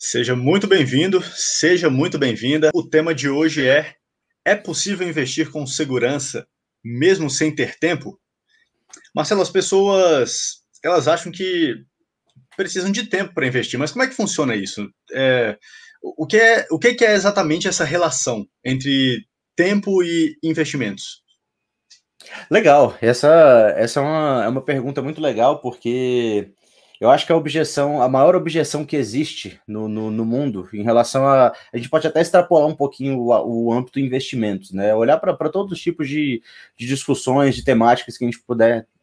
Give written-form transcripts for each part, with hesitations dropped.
Seja muito bem-vindo, seja muito bem-vinda. O tema de hoje é possível investir com segurança mesmo sem ter tempo? Marcelo, as pessoas, elas acham que precisam de tempo para investir, mas como é que funciona isso? O que é exatamente essa relação entre tempo e investimentos? Legal, essa é uma pergunta muito legal, porque eu acho que a maior objeção que existe no mundo em relação a gente pode até extrapolar um pouquinho o âmbito investimentos, né? Olhar para todos os tipos de discussões, de temáticas que a gente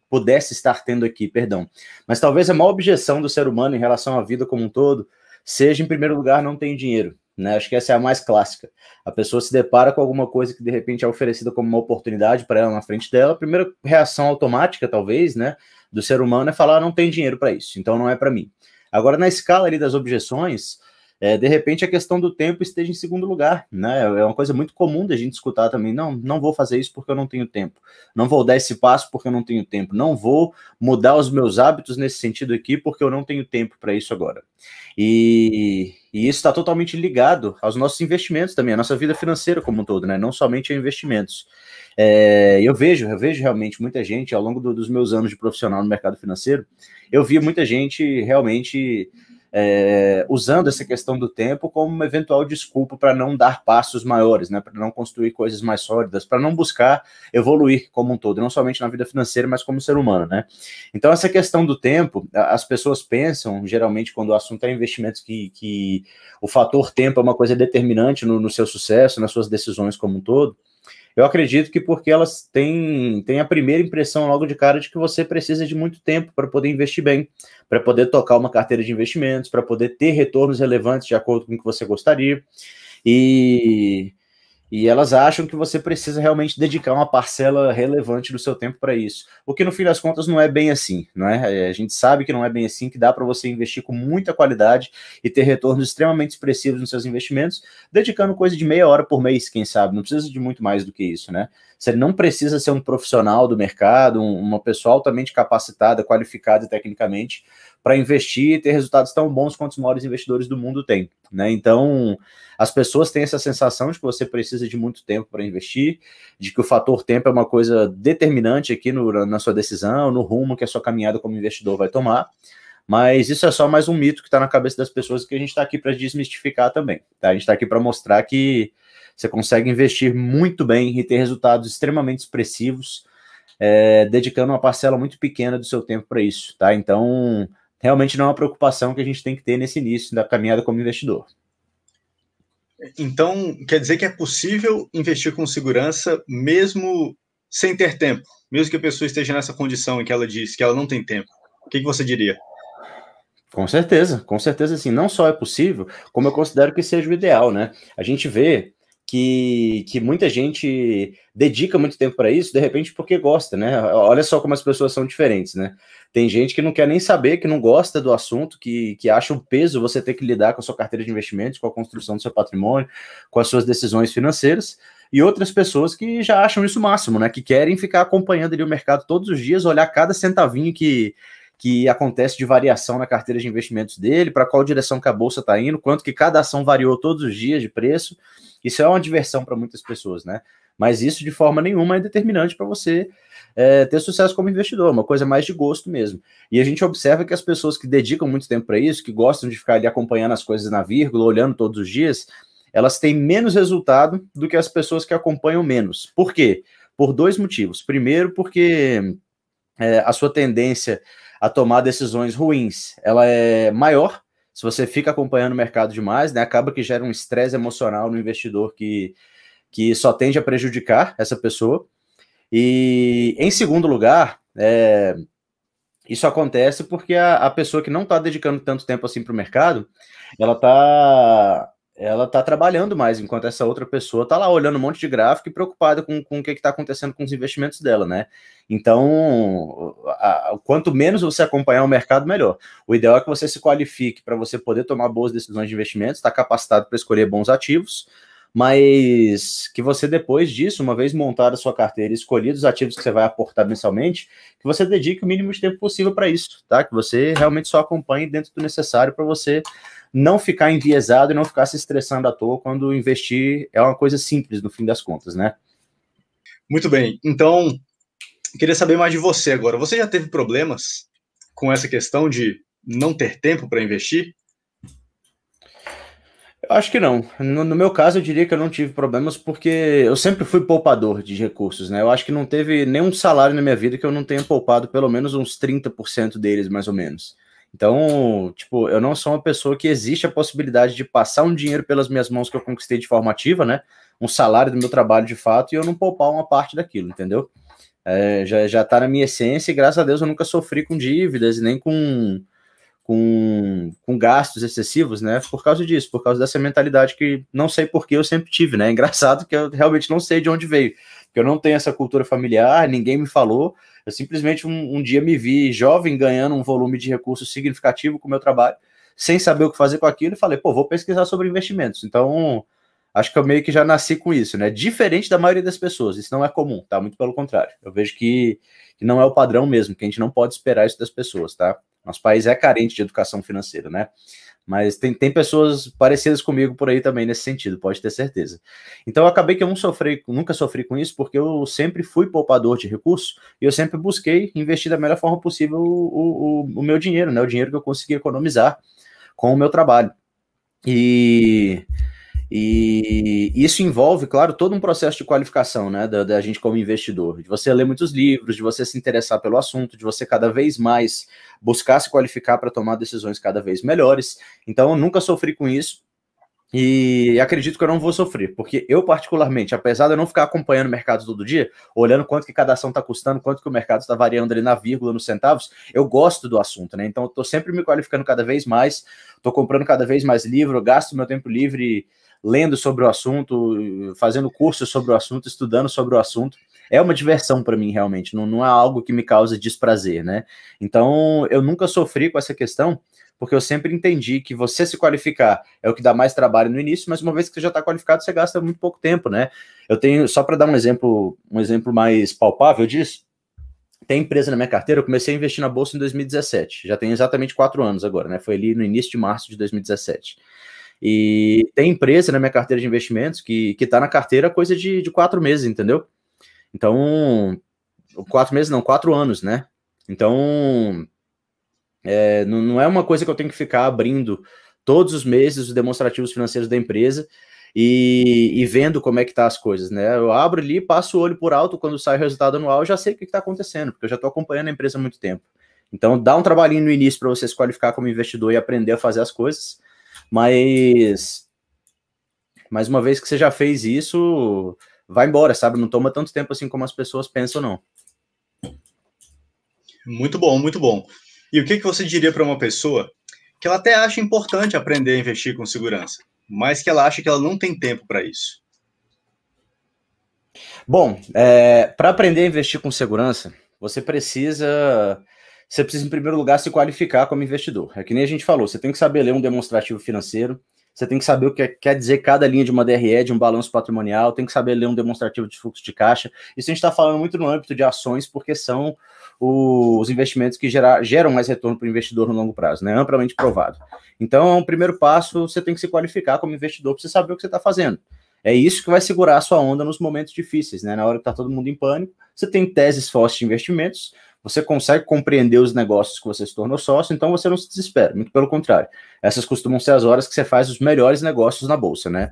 pudesse estar tendo aqui, perdão. Mas talvez a maior objeção do ser humano em relação à vida como um todo seja, em primeiro lugar, não tem dinheiro. Né? Acho que essa é a mais clássica. A pessoa se depara com alguma coisa que de repente é oferecida como uma oportunidade para ela na frente dela. A primeira reação automática, talvez, né, do ser humano é falar: não tem dinheiro para isso, então não é para mim. Agora, na escala ali das objeções, de repente a questão do tempo esteja em segundo lugar, né? É uma coisa muito comum da gente escutar também: não vou fazer isso porque eu não tenho tempo, não vou dar esse passo porque eu não tenho tempo, não vou mudar os meus hábitos nesse sentido aqui porque eu não tenho tempo para isso agora. E isso está totalmente ligado aos nossos investimentos também, à nossa vida financeira como um todo, né? Não somente a investimentos. Eu vejo realmente muita gente, ao longo dos meus anos de profissional no mercado financeiro, eu vi muita gente realmente usando essa questão do tempo como uma eventual desculpa para não dar passos maiores, né? Para não construir coisas mais sólidas, para não buscar evoluir como um todo, não somente na vida financeira, mas como ser humano, né? Então, essa questão do tempo, as pessoas pensam, geralmente, quando o assunto é investimentos, que o fator tempo é uma coisa determinante no seu sucesso, nas suas decisões como um todo. Eu acredito que porque elas têm a primeira impressão logo de cara de que você precisa de muito tempo para poder investir bem, para poder tocar uma carteira de investimentos, para poder ter retornos relevantes de acordo com o que você gostaria. E e elas acham que você precisa realmente dedicar uma parcela relevante do seu tempo para isso. O que no fim das contas não é bem assim, não é? A gente sabe que não é bem assim, que dá para você investir com muita qualidade e ter retornos extremamente expressivos nos seus investimentos, dedicando coisa de meia hora por mês, quem sabe. Não precisa de muito mais do que isso, né? Você não precisa ser um profissional do mercado, uma pessoa altamente capacitada, qualificada tecnicamente, para investir e ter resultados tão bons quanto os maiores investidores do mundo têm, né? Então, as pessoas têm essa sensação de que você precisa de muito tempo para investir, de que o fator tempo é uma coisa determinante aqui na sua decisão, no rumo que a sua caminhada como investidor vai tomar, mas isso é só mais um mito que está na cabeça das pessoas, que a gente está aqui para desmistificar também, tá? A gente está aqui para mostrar que você consegue investir muito bem e ter resultados extremamente expressivos, dedicando uma parcela muito pequena do seu tempo para isso, tá? Então, realmente não é uma preocupação que a gente tem que ter nesse início da caminhada como investidor. Então, quer dizer que é possível investir com segurança mesmo sem ter tempo, mesmo que a pessoa esteja nessa condição em que ela diz que ela não tem tempo. O que você diria? Com certeza sim. Não só é possível, como eu considero que seja o ideal, né? A gente vê que muita gente dedica muito tempo para isso, de repente porque gosta, né? Olha só como as pessoas são diferentes, né? Tem gente que não quer nem saber, que não gosta do assunto, que acha um peso você ter que lidar com a sua carteira de investimentos, com a construção do seu patrimônio, com as suas decisões financeiras, e outras pessoas que já acham isso o máximo, né? Que querem ficar acompanhando ali o mercado todos os dias, olhar cada centavinho que acontece de variação na carteira de investimentos dele, para qual direção que a bolsa está indo, quanto que cada ação variou todos os dias de preço. Isso é uma diversão para muitas pessoas, né? Mas isso de forma nenhuma é determinante para você ter sucesso como investidor, uma coisa mais de gosto mesmo. E a gente observa que as pessoas que dedicam muito tempo para isso, que gostam de ficar ali acompanhando as coisas na vírgula, olhando todos os dias, elas têm menos resultado do que as pessoas que acompanham menos. Por quê? Por dois motivos. Primeiro, porque a sua tendência a tomar decisões ruins, ela é maior se você fica acompanhando o mercado demais, né? Acaba que gera um estresse emocional no investidor que só tende a prejudicar essa pessoa. E, em segundo lugar, isso acontece porque a pessoa que não está dedicando tanto tempo assim para o mercado, ela tá trabalhando mais, enquanto essa outra pessoa está lá olhando um monte de gráfico e preocupada com o que está acontecendo com os investimentos dela, né? Então, quanto menos você acompanhar o mercado, melhor. O ideal é que você se qualifique para você poder tomar boas decisões de investimentos, estar capacitado para escolher bons ativos, mas que você, depois disso, uma vez montada a sua carteira e escolhidos os ativos que você vai aportar mensalmente, que você dedique o mínimo de tempo possível para isso, tá? Que você realmente só acompanhe dentro do necessário para você não ficar enviesado e não ficar se estressando à toa quando investir é uma coisa simples, no fim das contas, né? Muito bem. Então, queria saber mais de você agora. Você já teve problemas com essa questão de não ter tempo para investir? Eu acho que não. No meu caso, eu diria que eu não tive problemas porque eu sempre fui poupador de recursos, né? Eu acho que não teve nenhum salário na minha vida que eu não tenha poupado pelo menos uns 30% deles, mais ou menos. Então, tipo, eu não sou uma pessoa que existe a possibilidade de passar um dinheiro pelas minhas mãos que eu conquistei de forma ativa, né? Um salário do meu trabalho de fato e eu não poupar uma parte daquilo, entendeu? Já tá na minha essência e graças a Deus eu nunca sofri com dívidas, nem com gastos excessivos, né? Por causa disso, por causa dessa mentalidade que não sei por que eu sempre tive, né? É engraçado que eu realmente não sei de onde veio, porque eu não tenho essa cultura familiar, ninguém me falou, eu simplesmente um dia me vi jovem ganhando um volume de recursos significativo com o meu trabalho, sem saber o que fazer com aquilo, e falei, pô, vou pesquisar sobre investimentos. Então, acho que eu meio que já nasci com isso, né? Diferente da maioria das pessoas, isso não é comum, tá? Muito pelo contrário. Eu vejo que não é o padrão mesmo, que a gente não pode esperar isso das pessoas, tá? Nosso país é carente de educação financeira, né? Mas tem pessoas parecidas comigo por aí também nesse sentido, pode ter certeza. Então eu acabei que eu nunca sofri com isso, porque eu sempre fui poupador de recursos e eu sempre busquei investir da melhor forma possível o meu dinheiro, né? O dinheiro que eu consegui economizar com o meu trabalho. E isso envolve, claro, todo um processo de qualificação, né, da gente como investidor, de você ler muitos livros, de você se interessar pelo assunto, de você cada vez mais buscar se qualificar para tomar decisões cada vez melhores. Então, eu nunca sofri com isso e acredito que eu não vou sofrer, porque eu particularmente, apesar de eu não ficar acompanhando o mercado todo dia, olhando quanto que cada ação está custando, quanto que o mercado está variando ali na vírgula, nos centavos, eu gosto do assunto, né? Então, eu estou sempre me qualificando cada vez mais, estou comprando cada vez mais livro, eu gasto meu tempo livre lendo sobre o assunto, fazendo cursos sobre o assunto, estudando sobre o assunto. É uma diversão para mim, realmente, não é algo que me causa desprazer, né? Então, eu nunca sofri com essa questão, porque eu sempre entendi que você se qualificar é o que dá mais trabalho no início, mas uma vez que você já está qualificado, você gasta muito pouco tempo, né? Eu tenho, só para dar um exemplo mais palpável disso, tem empresa na minha carteira, eu comecei a investir na Bolsa em 2017, já tem exatamente 4 anos agora, né? Foi ali no início de março de 2017. E tem empresa na minha carteira de investimentos que tá na carteira coisa de 4 meses, entendeu? Então, 4 meses não, 4 anos, né? Então, não é uma coisa que eu tenho que ficar abrindo todos os meses os demonstrativos financeiros da empresa e vendo como é que tá as coisas, né? Eu abro ali, passo o olho por alto, quando sai o resultado anual, eu já sei o que está acontecendo, porque eu já estou acompanhando a empresa há muito tempo. Então, dá um trabalhinho no início para você se qualificar como investidor e aprender a fazer as coisas, mas uma vez que você já fez isso, vai embora, sabe? Não toma tanto tempo assim como as pessoas pensam, não. Muito bom, muito bom. E o que você diria para uma pessoa que ela até acha importante aprender a investir com segurança, mas que ela acha que ela não tem tempo para isso? Bom, para aprender a investir com segurança, você precisa, em primeiro lugar, se qualificar como investidor. É que nem a gente falou, você tem que saber ler um demonstrativo financeiro, você tem que saber o que quer dizer cada linha de uma DRE, de um balanço patrimonial, tem que saber ler um demonstrativo de fluxo de caixa. Isso a gente está falando muito no âmbito de ações, porque são os investimentos que geram mais retorno para o investidor no longo prazo, né? Amplamente provado. Então, o primeiro passo, você tem que se qualificar como investidor para você saber o que você está fazendo. É isso que vai segurar a sua onda nos momentos difíceis, né? Na hora que está todo mundo em pânico, você tem teses fortes de investimentos, você consegue compreender os negócios que você se tornou sócio, então você não se desespera, muito pelo contrário. Essas costumam ser as horas que você faz os melhores negócios na bolsa, né?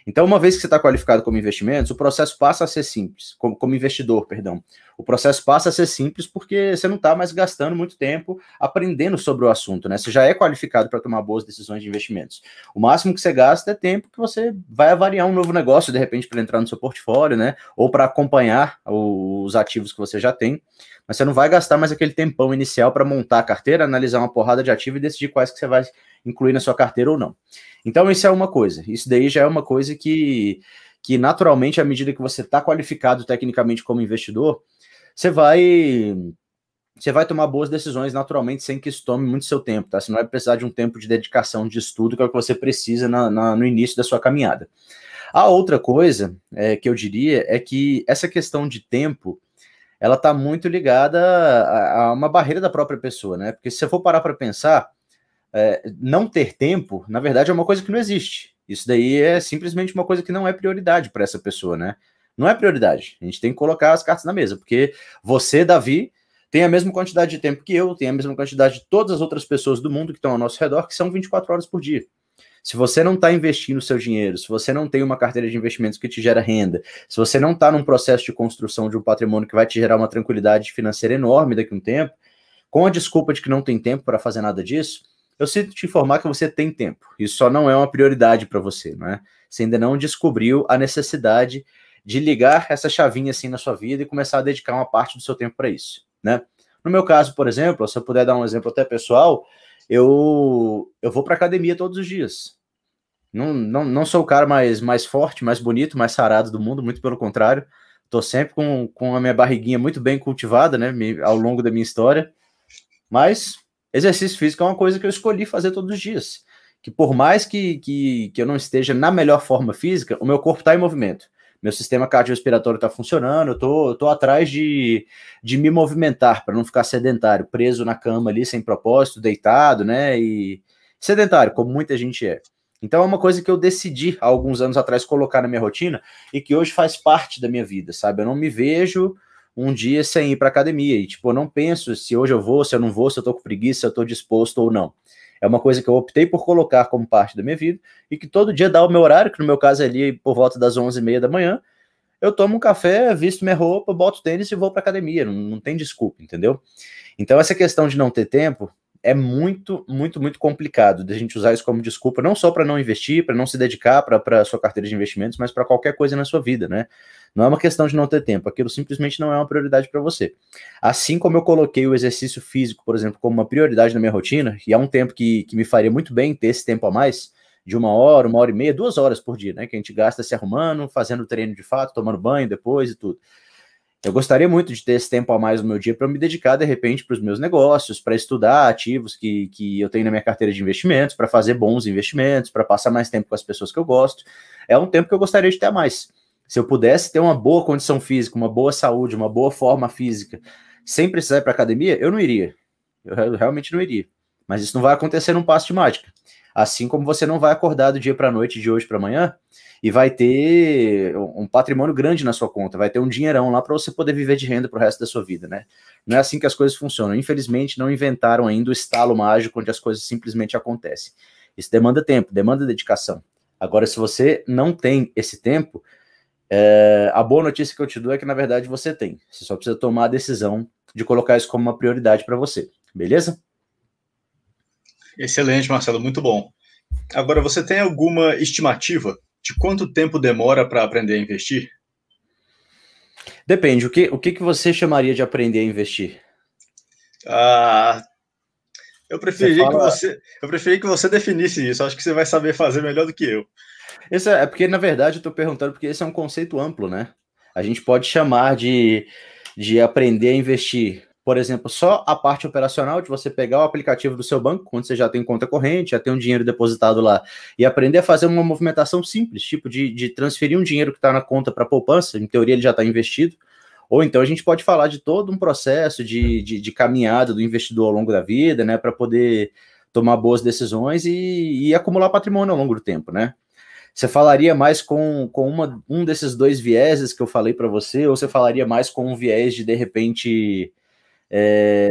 Então, uma vez que você está qualificado como investimentos, o processo passa a ser simples, como investidor, perdão. O processo passa a ser simples porque você não está mais gastando muito tempo aprendendo sobre o assunto, né? Você já é qualificado para tomar boas decisões de investimentos. O máximo que você gasta é tempo que você vai avaliar um novo negócio, de repente, para entrar no seu portfólio, né? Ou para acompanhar os ativos que você já tem. Mas você não vai gastar mais aquele tempão inicial para montar a carteira, analisar uma porrada de ativos e decidir quais que você vai incluir na sua carteira ou não. Então, isso é uma coisa. Isso daí já é uma coisa que naturalmente, à medida que você está qualificado tecnicamente como investidor, você vai tomar boas decisões naturalmente, sem que isso tome muito seu tempo, tá? Você não vai precisar de um tempo de dedicação, de estudo, que é o que você precisa no início da sua caminhada. A outra coisa que eu diria é que essa questão de tempo, ela está muito ligada a uma barreira da própria pessoa, né? Porque se você for parar para pensar, não ter tempo, na verdade, é uma coisa que não existe. Isso daí é simplesmente uma coisa que não é prioridade para essa pessoa, né? Não é prioridade. A gente tem que colocar as cartas na mesa, porque você, Davi, tem a mesma quantidade de tempo que eu, tem a mesma quantidade de todas as outras pessoas do mundo que estão ao nosso redor, que são 24 horas por dia. Se você não está investindo o seu dinheiro, se você não tem uma carteira de investimentos que te gera renda, se você não está num processo de construção de um patrimônio que vai te gerar uma tranquilidade financeira enorme daqui a um tempo, com a desculpa de que não tem tempo para fazer nada disso, eu sinto te informar que você tem tempo. Isso só não é uma prioridade para você, não é? Você ainda não descobriu a necessidade de ligar essa chavinha assim na sua vida e começar a dedicar uma parte do seu tempo para isso, né? No meu caso, por exemplo, se eu puder dar um exemplo até pessoal, eu vou para academia todos os dias. Não sou o cara mais forte, mais bonito, mais sarado do mundo, muito pelo contrário. Estou sempre com a minha barriguinha muito bem cultivada, né, ao longo da minha história. Mas exercício físico é uma coisa que eu escolhi fazer todos os dias. Que por mais que eu não esteja na melhor forma física, o meu corpo está em movimento. Meu sistema cardiorrespiratório está funcionando, eu tô atrás de me movimentar para não ficar sedentário, preso na cama ali, sem propósito, deitado, né? E sedentário, como muita gente é. Então é uma coisa que eu decidi há alguns anos atrás colocar na minha rotina e que hoje faz parte da minha vida, sabe? Eu não me vejo um dia sem ir para academia e, tipo, eu não penso se hoje eu vou, se eu não vou, se eu tô com preguiça, se eu tô disposto ou não. É uma coisa que eu optei por colocar como parte da minha vida e que todo dia dá o meu horário, que no meu caso é ali por volta das 11h30 da manhã, eu tomo um café, visto minha roupa, boto tênis e vou para academia, não tem desculpa, entendeu? Então essa questão de não ter tempo é muito, muito, muito complicado de a gente usar isso como desculpa, não só para não investir, para não se dedicar para a sua carteira de investimentos, mas para qualquer coisa na sua vida, né? Não é uma questão de não ter tempo, aquilo simplesmente não é uma prioridade para você. Assim como eu coloquei o exercício físico, por exemplo, como uma prioridade na minha rotina, e é um tempo que me faria muito bem ter esse tempo a mais, de 1 hora e meia, 2 horas por dia, né? Que a gente gasta se arrumando, fazendo treino de fato, tomando banho depois e tudo. Eu gostaria muito de ter esse tempo a mais no meu dia para me dedicar, de repente, para os meus negócios, para estudar ativos que eu tenho na minha carteira de investimentos, para fazer bons investimentos, para passar mais tempo com as pessoas que eu gosto. É um tempo que eu gostaria de ter a mais. Se eu pudesse ter uma boa condição física, uma boa saúde, uma boa forma física, sem precisar ir para academia, eu não iria. Eu realmente não iria. Mas isso não vai acontecer num passo de mágica. Assim como você não vai acordar do dia para a noite, de hoje para amanhã, e vai ter um patrimônio grande na sua conta, vai ter um dinheirão lá para você poder viver de renda para o resto da sua vida, né? Não é assim que as coisas funcionam. Infelizmente, não inventaram ainda o estalo mágico onde as coisas simplesmente acontecem. Isso demanda tempo, demanda dedicação. Agora, se você não tem esse tempo, a boa notícia que eu te dou é que, na verdade, você tem. Você só precisa tomar a decisão de colocar isso como uma prioridade para você. Beleza? Excelente, Marcelo, muito bom. Agora, você tem alguma estimativa de quanto tempo demora para aprender a investir? Depende. O que você chamaria de aprender a investir? Eu preferi que você definisse isso. Acho que você vai saber fazer melhor do que eu. Isso é porque, na verdade, eu estou perguntando porque esse é um conceito amplo, né? A gente pode chamar de aprender a investir, por exemplo, só a parte operacional de você pegar o aplicativo do seu banco, quando você já tem conta corrente, já tem um dinheiro depositado lá, e aprender a fazer uma movimentação simples, tipo de transferir um dinheiro que está na conta para poupança, em teoria ele já está investido, ou então a gente pode falar de todo um processo de caminhada do investidor ao longo da vida, né, para poder tomar boas decisões e acumular patrimônio ao longo do tempo, né? Você falaria mais com um desses dois vieses que eu falei para você, ou você falaria mais com um viés de repente,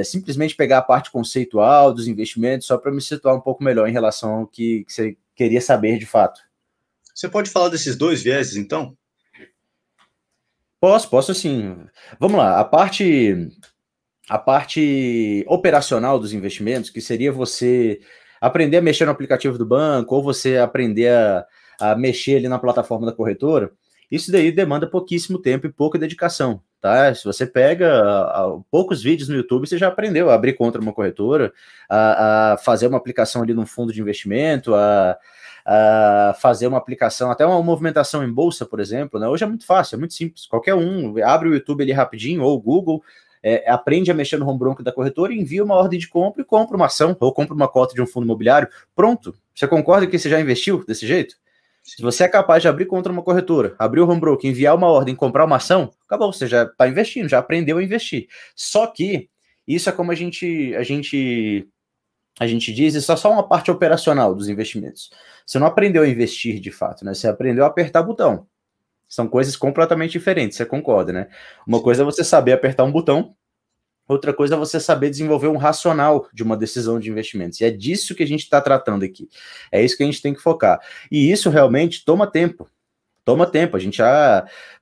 simplesmente pegar a parte conceitual dos investimentos, só para me situar um pouco melhor em relação ao que você queria saber de fato? Você pode falar desses dois vieses, então? Posso sim. Vamos lá, a parte operacional dos investimentos, que seria você aprender a mexer no aplicativo do banco, ou você aprender a mexer ali na plataforma da corretora, isso daí demanda pouquíssimo tempo e pouca dedicação, tá? Se você pega poucos vídeos no YouTube, você já aprendeu a abrir conta numa corretora, a fazer uma aplicação ali num fundo de investimento, a fazer uma aplicação, até uma movimentação em bolsa, por exemplo, né? Hoje é muito fácil, é muito simples. Qualquer um abre o YouTube ali rapidinho, ou o Google, aprende a mexer no home broker da corretora, envia uma ordem de compra e compra uma ação, ou compra uma cota de um fundo imobiliário, pronto. Você concorda que você já investiu desse jeito? Se você é capaz de abrir conta numa corretora, abrir o home broker, enviar uma ordem, comprar uma ação, acabou, você já está investindo, já aprendeu a investir. Só que isso é como a gente diz, isso é só uma parte operacional dos investimentos. Você não aprendeu a investir de fato, né? Você aprendeu a apertar botão. São coisas completamente diferentes, você concorda, né? Uma coisa é você saber apertar um botão, outra coisa é você saber desenvolver um racional de uma decisão de investimentos. E é disso que a gente está tratando aqui. É isso que a gente tem que focar. E isso realmente toma tempo. Toma tempo.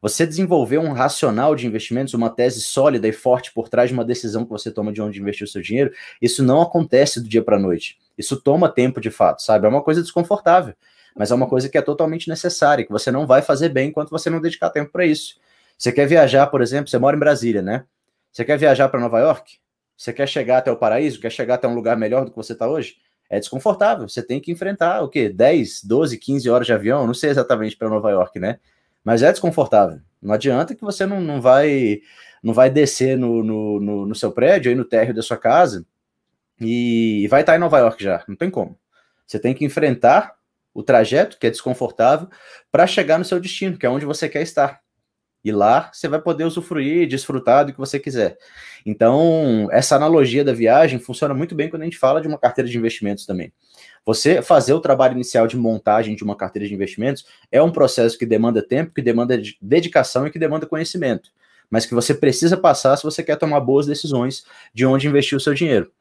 Você desenvolver um racional de investimentos, uma tese sólida e forte por trás de uma decisão que você toma de onde investir o seu dinheiro, isso não acontece do dia para a noite. Isso toma tempo de fato, sabe? É uma coisa desconfortável, mas é uma coisa que é totalmente necessária, que você não vai fazer bem enquanto você não dedicar tempo para isso. Você quer viajar, por exemplo, você mora em Brasília, né? Você quer viajar para Nova York? Você quer chegar até o paraíso? Quer chegar até um lugar melhor do que você está hoje? É desconfortável. Você tem que enfrentar o quê? 10, 12, 15 horas de avião? Não sei exatamente para Nova York, né? Mas é desconfortável. Não adianta que você não vai descer no seu prédio, aí no térreo da sua casa, e vai estar em Nova York já. Não tem como. Você tem que enfrentar o trajeto, que é desconfortável, para chegar no seu destino, que é onde você quer estar. E lá você vai poder usufruir, desfrutar do que você quiser. Então, essa analogia da viagem funciona muito bem quando a gente fala de uma carteira de investimentos também. Você fazer o trabalho inicial de montagem de uma carteira de investimentos é um processo que demanda tempo, que demanda dedicação e que demanda conhecimento, mas que você precisa passar se você quer tomar boas decisões de onde investir o seu dinheiro,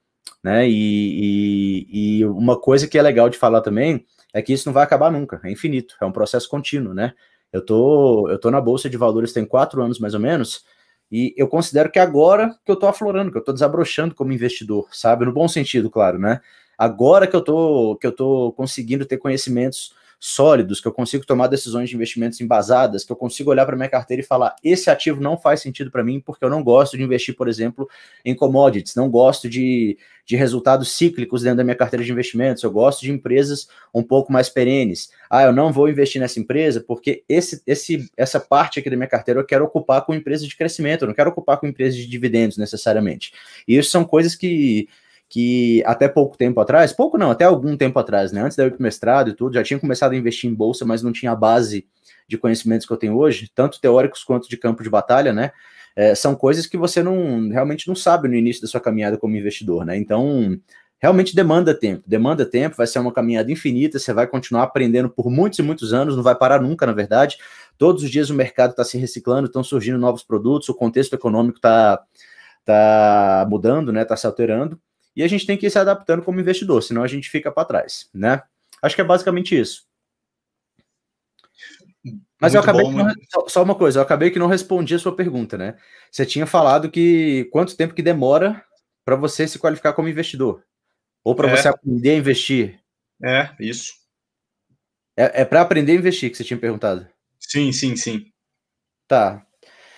né? E uma coisa que é legal de falar também é que isso não vai acabar nunca, é infinito, é um processo contínuo, né? Eu tô na Bolsa de Valores tem 4 anos, mais ou menos, e eu considero que agora que eu tô aflorando, que eu tô desabrochando como investidor, sabe? No bom sentido, claro, né? Agora que eu tô conseguindo ter conhecimentos sólidos, que eu consigo tomar decisões de investimentos embasadas, que eu consigo olhar para minha carteira e falar, esse ativo não faz sentido para mim, porque eu não gosto de investir, por exemplo, em commodities, não gosto de resultados cíclicos dentro da minha carteira de investimentos, eu gosto de empresas um pouco mais perenes. Eu não vou investir nessa empresa porque essa parte aqui da minha carteira eu quero ocupar com empresas de crescimento, eu não quero ocupar com empresas de dividendos necessariamente. E isso são coisas que até pouco tempo atrás, pouco não, até algum tempo atrás, né, antes de eu ir para o mestrado e tudo, já tinha começado a investir em bolsa, mas não tinha a base de conhecimentos que eu tenho hoje, tanto teóricos quanto de campo de batalha, né, são coisas que você realmente não sabe no início da sua caminhada como investidor, né, então realmente demanda tempo, vai ser uma caminhada infinita, você vai continuar aprendendo por muitos e muitos anos, não vai parar nunca, na verdade, todos os dias o mercado está se reciclando, estão surgindo novos produtos, o contexto econômico está mudando, né, está se alterando, e a gente tem que ir se adaptando como investidor, senão a gente fica para trás, né? Acho que é basicamente isso. Mas muito eu acabei só uma coisa, eu acabei que não respondi a sua pergunta, né? Você tinha falado que quanto tempo que demora para você se qualificar como investidor? Ou para você aprender a investir? Isso. É para aprender a investir que você tinha perguntado? Sim. Tá.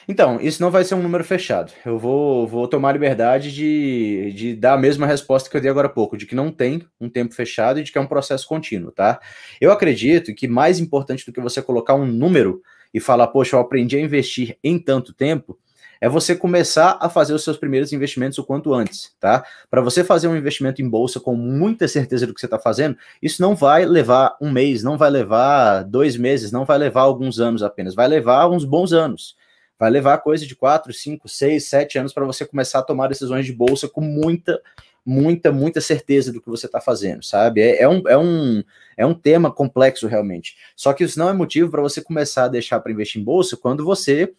Então, isso não vai ser um número fechado. Eu vou tomar a liberdade de dar a mesma resposta que eu dei agora há pouco, de que não tem um tempo fechado e de que é um processo contínuo, tá? Eu acredito que mais importante do que você colocar um número e falar, poxa, eu aprendi a investir em tanto tempo, é você começar a fazer os seus primeiros investimentos o quanto antes, tá? Para você fazer um investimento em bolsa com muita certeza do que você está fazendo, isso não vai levar um mês, não vai levar 2 meses, não vai levar alguns anos apenas, vai levar uns bons anos. Vai levar coisa de 4, 5, 6, 7 anos para você começar a tomar decisões de bolsa com muita certeza do que você está fazendo, sabe? É um tema complexo realmente. Só que isso não é motivo para você começar a deixar para investir em bolsa quando você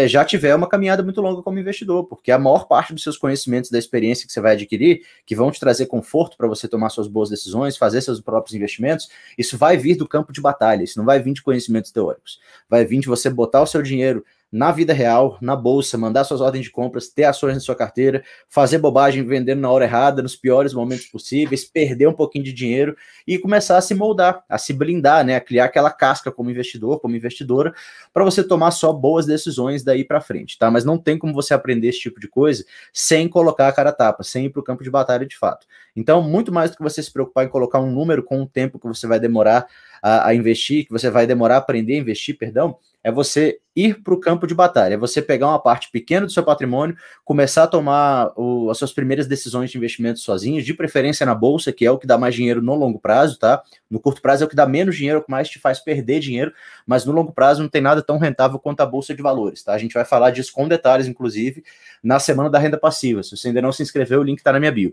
já tiver uma caminhada muito longa como investidor, porque a maior parte dos seus conhecimentos, da experiência que você vai adquirir, que vão te trazer conforto para você tomar suas boas decisões, fazer seus próprios investimentos, isso vai vir do campo de batalha, isso não vai vir de conhecimentos teóricos, vai vir de você botar o seu dinheiro na vida real, na bolsa, mandar suas ordens de compras, ter ações na sua carteira, fazer bobagem vendendo na hora errada, nos piores momentos possíveis, perder um pouquinho de dinheiro e começar a se moldar, a se blindar, né, a criar aquela casca como investidor, como investidora, para você tomar só boas decisões daí para frente, tá? Mas não tem como você aprender esse tipo de coisa sem colocar a cara a tapa, sem ir para o campo de batalha de fato. Então, muito mais do que você se preocupar em colocar um número com o tempo que você vai demorar a investir, que você vai demorar a aprender a investir, perdão, é você ir para o campo de batalha, é você pegar uma parte pequena do seu patrimônio, começar a tomar as suas primeiras decisões de investimento sozinhos, de preferência na bolsa, que é o que dá mais dinheiro no longo prazo, tá? No curto prazo é o que dá menos dinheiro, é o que mais te faz perder dinheiro, mas no longo prazo não tem nada tão rentável quanto a bolsa de valores, tá? A gente vai falar disso com detalhes, inclusive, na semana da renda passiva. Se você ainda não se inscreveu, o link está na minha bio.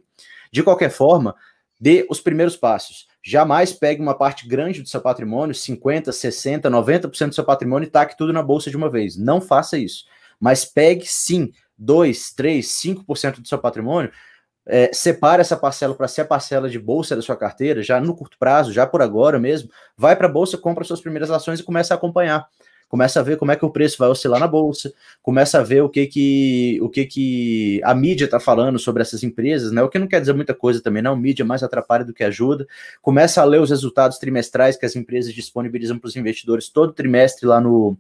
De qualquer forma, dê os primeiros passos. Jamais pegue uma parte grande do seu patrimônio, 50%, 60%, 90% do seu patrimônio e taque tudo na bolsa de uma vez. Não faça isso. Mas pegue, sim, 2%, 3%, 5% do seu patrimônio, separe essa parcela para ser a parcela de bolsa da sua carteira, já no curto prazo, já por agora mesmo, vai para a bolsa, compra suas primeiras ações e começa a acompanhar. Começa a ver como é que o preço vai oscilar na bolsa, começa a ver o que a mídia está falando sobre essas empresas, né? O que não quer dizer muita coisa também, não. Mídia mais atrapalha do que ajuda. Começa a ler os resultados trimestrais que as empresas disponibilizam para os investidores todo trimestre lá no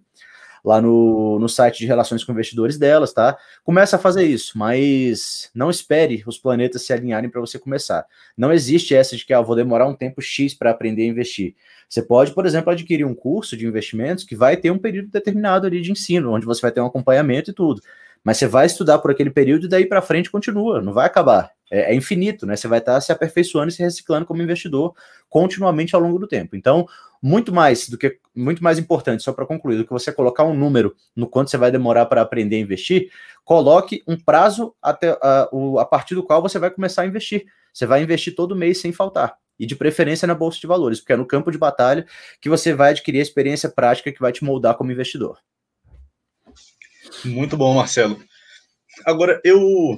site de relações com investidores delas, tá? Começa a fazer isso, mas não espere os planetas se alinharem para você começar. Não existe essa de que eu vou demorar um tempo X para aprender a investir. Você pode, por exemplo, adquirir um curso de investimentos que vai ter um período determinado ali de ensino, onde você vai ter um acompanhamento e tudo. Mas você vai estudar por aquele período e daí para frente continua, não vai acabar. É infinito, né? Você vai estar se aperfeiçoando e se reciclando como investidor continuamente ao longo do tempo. Então, muito mais importante, só para concluir, do que você colocar um número no quanto você vai demorar para aprender a investir, coloque um prazo até a partir do qual você vai começar a investir. Você vai investir todo mês sem faltar. E de preferência na bolsa de valores, porque é no campo de batalha que você vai adquirir a experiência prática que vai te moldar como investidor. Muito bom, Marcelo. Agora, eu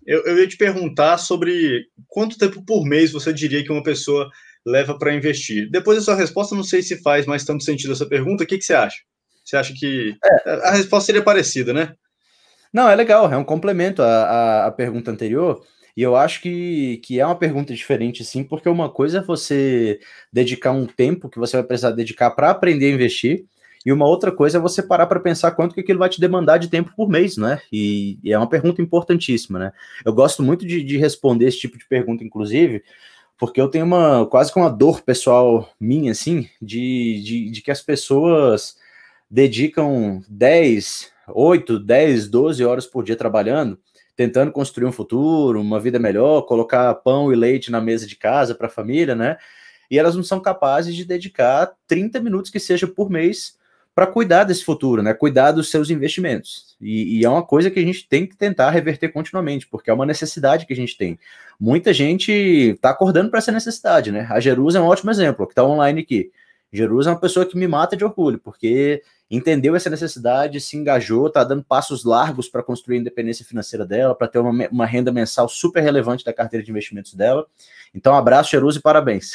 ia te perguntar sobre quanto tempo por mês você diria que uma pessoa leva para investir. Depois da sua resposta, não sei se faz mais tanto sentido essa pergunta. O que você acha? Você acha que a resposta seria parecida, né? Não, é legal, é um complemento à pergunta anterior. E eu acho que é uma pergunta diferente, sim, porque uma coisa é você dedicar um tempo que você vai precisar dedicar para aprender a investir, e uma outra coisa é você parar para pensar quanto que aquilo vai te demandar de tempo por mês, né? E é uma pergunta importantíssima, né? Eu gosto muito de responder esse tipo de pergunta, inclusive, porque eu tenho quase que uma dor pessoal minha, assim, de que as pessoas dedicam 8, 10, 12 horas por dia trabalhando, tentando construir um futuro, uma vida melhor, colocar pão e leite na mesa de casa para a família, né? E elas não são capazes de dedicar 30 minutos que seja por mês para cuidar desse futuro, né? Cuidar dos seus investimentos. E é uma coisa que a gente tem que tentar reverter continuamente, porque é uma necessidade que a gente tem. Muita gente está acordando para essa necessidade, né? A Jerusa é um ótimo exemplo, que está online aqui. Jerusa é uma pessoa que me mata de orgulho, porque entendeu essa necessidade, se engajou, está dando passos largos para construir a independência financeira dela, para ter uma renda mensal super relevante da carteira de investimentos dela. Então, abraço, Jerusa, e parabéns.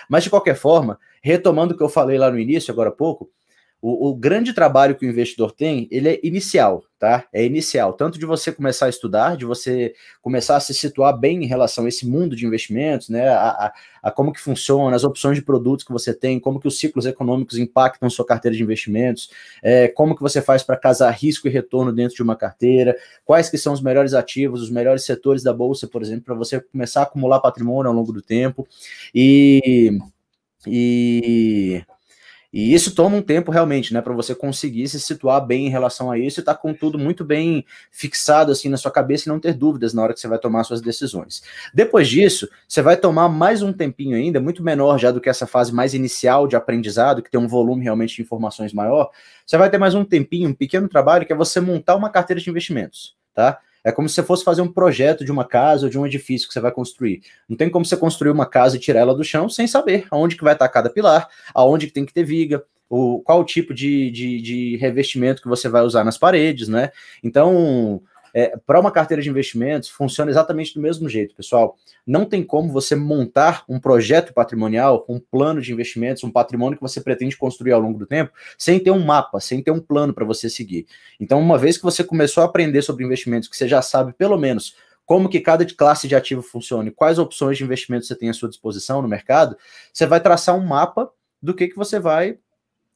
Mas, de qualquer forma, retomando o que eu falei lá no início, agora há pouco, o grande trabalho que o investidor tem, ele é inicial, tá? É inicial, tanto de você começar a estudar, de você começar a se situar bem em relação a esse mundo de investimentos, né? A como que funciona, as opções de produtos que você tem, como que os ciclos econômicos impactam sua carteira de investimentos, como que você faz para casar risco e retorno dentro de uma carteira, quais que são os melhores ativos, os melhores setores da bolsa, por exemplo, para você começar a acumular patrimônio ao longo do tempo. E isso toma um tempo realmente, né, para você conseguir se situar bem em relação a isso e estar com tudo muito bem fixado assim na sua cabeça e não ter dúvidas na hora que você vai tomar suas decisões. Depois disso, você vai tomar mais um tempinho ainda, muito menor já do que essa fase mais inicial de aprendizado, que tem um volume realmente de informações maior. Você vai ter mais um tempinho, um pequeno trabalho, que é você montar uma carteira de investimentos, tá? É como se você fosse fazer um projeto de uma casa ou de um edifício que você vai construir. Não tem como você construir uma casa e tirar ela do chão sem saber aonde que vai estar cada pilar, aonde que tem que ter viga, qual o tipo de revestimento que você vai usar nas paredes, né? Então, para uma carteira de investimentos, funciona exatamente do mesmo jeito, pessoal. Não tem como você montar um projeto patrimonial, um plano de investimentos, um patrimônio que você pretende construir ao longo do tempo, sem ter um mapa, sem ter um plano para você seguir. Então, uma vez que você começou a aprender sobre investimentos, que você já sabe, pelo menos, como que cada classe de ativo funciona e quais opções de investimento você tem à sua disposição no mercado, você vai traçar um mapa do que você vai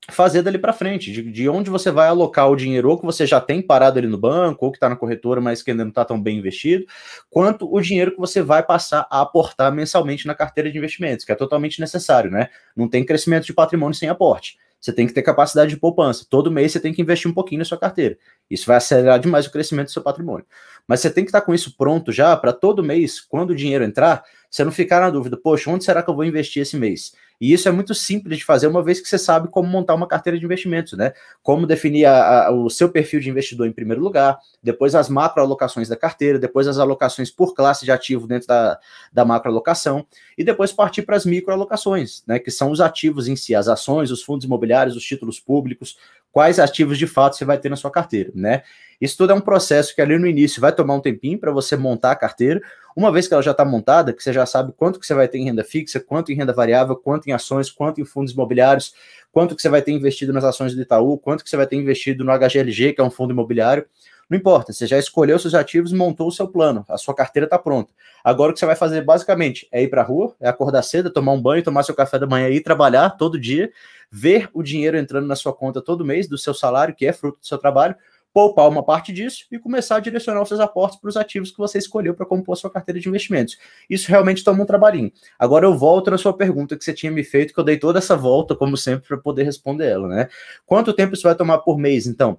fazer dali para frente, de onde você vai alocar o dinheiro, ou que você já tem parado ali no banco, ou que está na corretora, mas que ainda não está tão bem investido, quanto o dinheiro que você vai passar a aportar mensalmente na carteira de investimentos, que é totalmente necessário, né? Não tem crescimento de patrimônio sem aporte. Você tem que ter capacidade de poupança. Todo mês você tem que investir um pouquinho na sua carteira. Isso vai acelerar demais o crescimento do seu patrimônio. Mas você tem que estar com isso pronto já para todo mês, quando o dinheiro entrar, você não ficar na dúvida, poxa, onde será que eu vou investir esse mês? E isso é muito simples de fazer, uma vez que você sabe como montar uma carteira de investimentos, né? Como definir o seu perfil de investidor em primeiro lugar, depois as macroalocações da carteira, depois as alocações por classe de ativo dentro da macroalocação, e depois partir para as microalocações, né? Que são os ativos em si, as ações, os fundos imobiliários, os títulos públicos, quais ativos de fato você vai ter na sua carteira, né? Isso tudo é um processo que ali no início vai tomar um tempinho para você montar a carteira. Uma vez que ela já está montada, que você já sabe quanto que você vai ter em renda fixa, quanto em renda variável, quanto em ações, quanto em fundos imobiliários, quanto que você vai ter investido nas ações do Itaú, quanto que você vai ter investido no HGLG, que é um fundo imobiliário. Não importa, você já escolheu seus ativos, montou o seu plano, a sua carteira está pronta. Agora o que você vai fazer basicamente é ir para a rua, é acordar cedo, tomar um banho, tomar seu café da manhã e ir trabalhar todo dia, ver o dinheiro entrando na sua conta todo mês do seu salário, que é fruto do seu trabalho, poupar uma parte disso e começar a direcionar os seus aportes para os ativos que você escolheu para compor a sua carteira de investimentos. Isso realmente toma um trabalhinho. Agora eu volto na sua pergunta que você tinha me feito, que eu dei toda essa volta, como sempre, para poder responder ela, né? Quanto tempo isso vai tomar por mês, então?